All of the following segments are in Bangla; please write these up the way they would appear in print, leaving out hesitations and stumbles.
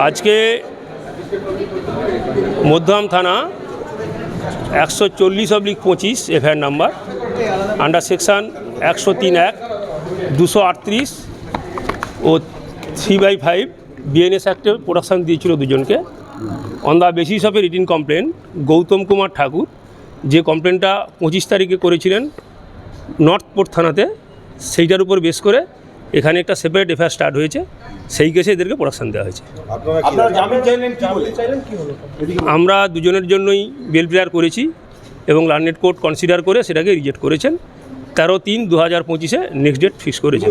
আজকে মধ্যম থানা 140/25 এফআইআর নাম্বার আন্ডার সেকশন 103(1) 238 ও 3/5 বিএনএস অ্যাক্টে প্রোডাকশান দিয়েছিল দুজনকে on the basis of a written complaint. Gautam Kumar Thakur যে কমপ্লেনটা 25 তারিখে করেছিলেন নর্থ পোর্ট থানাতে, সেইটার উপর বেস করে এখানে একটা সেপারেট এফআইআর স্টার্ট হয়েছে। সেই কেসে এদেরকে প্রোডাকশান দেওয়া হয়েছে। আমরা দুজনের জন্যই বেল প্রেয়ার করেছি এবং লার্নেড কোর্ট কনসিডার করে সেটাকে রিজেক্ট করেছেন। 13/3/2025 নেক্সট ডেট ফিক্স করেছেন।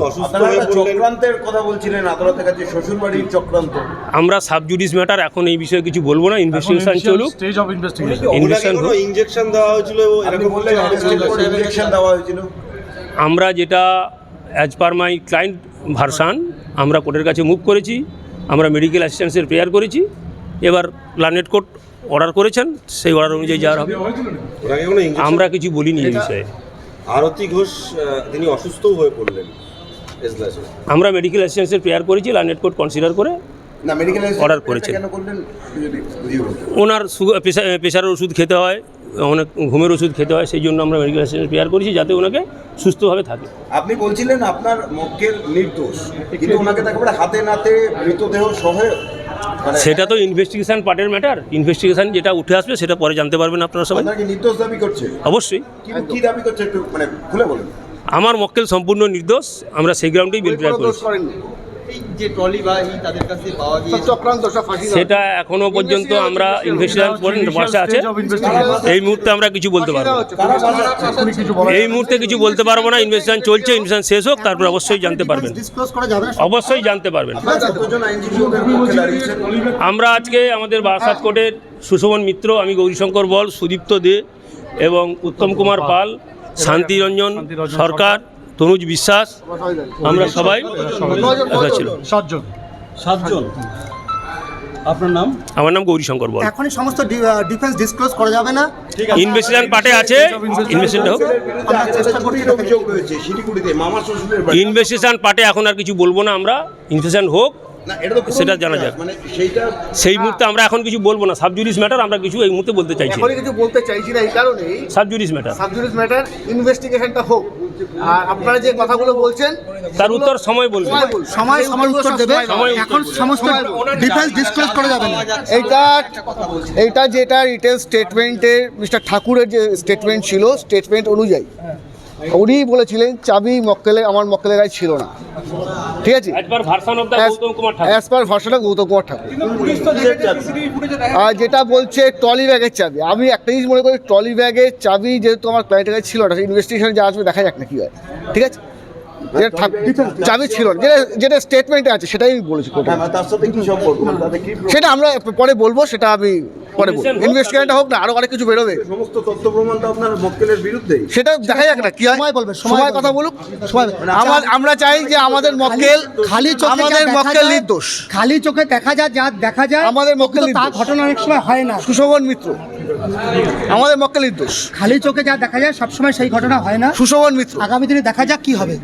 আমরা সাব জুডিস ম্যাটার এখন এই বিষয়ে কিছু বলবো না, ইনভেস্টিগেশন চলুক। আমরা যেটা অ্যাজ পার মাই ক্লায়েন্ট ভার্সান আমরা কোর্টের কাছে মুভ করেছি, আমরা মেডিকেল অ্যাসিস্ট্যান্সের প্রেয়ার করেছি। এবার লার্নেড কোর্ট অর্ডার করেছেন, সেই অর্ডার অনুযায়ী যাওয়ার হবে। আমরা কিছু বলিনি এই বিষয়ে। আরতি ঘোষ তিনি অসুস্থ হয়ে পড়লেন, আমরা মেডিকেল অ্যাসিস্ট্যান্সের প্রেয়ার করেছি, লার্নেড কোর্ট কনসিডার করে অর্ডার করেছেন। ওনার প্রেশারের ওষুধ খেতে হয়, অনেক ঘুমের ওষুধ খেতে হয়, সেই জন্য আমরা মেডিকেল অ্যাসিস্ট্যান্স প্রেয়ার করেছি যাতে ওনাকে সুস্থভাবে থাকে। আপনি বলছিলেন আপনার মক্কেল নির্দোষ, কিন্তু ওনাকে একেবারে হাতে নাতে মৃতদেহ সহ, সেটা তো ইনভেস্টিগেশন পার্টের ম্যাটার। ইনভেস্টিগেশন যেটা উঠে আসবে সেটা পরে জানতে পারবেন আপনারা সবাই। আপনারা কি নির্দোষ দাবি করছে? অবশ্যই। কি দাবি করছে একটু খুলে বলুন। আমার মক্কেল সম্পূর্ণ নির্দোষ, আমরা সেই গ্রাউন্ডেই বিল প্রেয়ার করেছি। সেটা এখনো পর্যন্ত আমরা ইনভেস্টিগেশন পাশে আছে, এই মুহূর্তে আমরা কিছু বলতে পারবো না। এই মুহূর্তে কিছু বলতে পারবো না, ইনভেস্টিগেশন চলছে, ইনভেস্টিগেশন শেষ হোক, তারপর অবশ্যই জানতে পারবেন। অবশ্যই জানতে পারবেন। আমরা আজকে আমাদের বারাসাত কোর্টের সুশোভন মিত্র, আমি গৌরীশঙ্কর বল, সুদীপ্ত দে এবং উত্তম কুমার পাল, শান্তিরঞ্জন সরকার, তনুজ বিশ্বাস, আমরা সবাই ছিল। 7জন। আপনার নাম? আমার নাম গৌরীশঙ্কর বল। এখনই সমস্ত ডিফেন্স ডিসক্লোজ করা যাবে না, ইনভেস্টিগেশন পার্টে আছে, ইনভেস্টিগেশন হোক। ইনভেস্টিগেশন পার্টে এখন আর কিছু বলবো না আমরা, ইনভেস্টিগেশন হোক সেটা জানা যাক। সেই মুহূর্তে আমরা এখন কিছু বলবো না, সাব জুডিস ম্যাটার আমরা কিছু এই মুহূর্তে বলতে চাইছি। এখনই কিছু বলতে চাইছি না, এই কারণেই সাব জুডিস ম্যাটার ইনভেস্টিগেশনটা হোক। আর আপনারা যে কথাগুলো বলছেন তার উত্তর সময় বলবে, সময় উত্তর দেবে। এখন সমস্ত ডিফেন্স ডিসক্লোজ করা যাবে না। এইটা যেটা রিটেল স্টেটমেন্টের মিস্টার ঠাকুরের যে স্টেটমেন্ট ছিল, স্টেটমেন্ট অনুযায়ী উনি বলেছিলেন চাবি আমার মক্কেলের গায়ে ছিল না, ঠিক আছে, as per version of Gautam Kumar Thakur. আর যেটা বলছে ট্রলি ব্যাগের চাবি, আমি একটা জিনিস মনে করি, ট্রলি ব্যাগের চাবি যেহেতু আমার ক্লায়েন্টের কাছে ছিল না, ইনভেস্টিগেশন যা আসবে দেখা যাক না কি হয়, ঠিক আছে। চাবি ছিল না, যেটা স্টেটমেন্টে আছে সেটাই আমি বলেছি। সেটা আমরা পরে বলবো, সেটা আমি পরে বলবো। ইনভেস্টিগেশনটা হোক না, আরো অনেক কিছু বেরোবে, সমস্ত তথ্য প্রমাণ তো আপনার মক্কেলের বিরুদ্ধে, সেটা দেখা যাক না কি হয়। সময় কথা বলুক। আমরা চাই যে আমাদের মক্কেল নির্দোষ, খালি চোখে দেখা যায় আমাদের মক্কেল নির্দোষ। ঘটনা অনেক সময় হয় না। সুশোভন মিত্র, আমাদের মক্কেল নির্দোষ। খালি চোখে যা দেখা যায় সবসময় সেই ঘটনা হয় না। সুশোভন মিত্র, আগামী দিনে দেখা যাক কি হবে।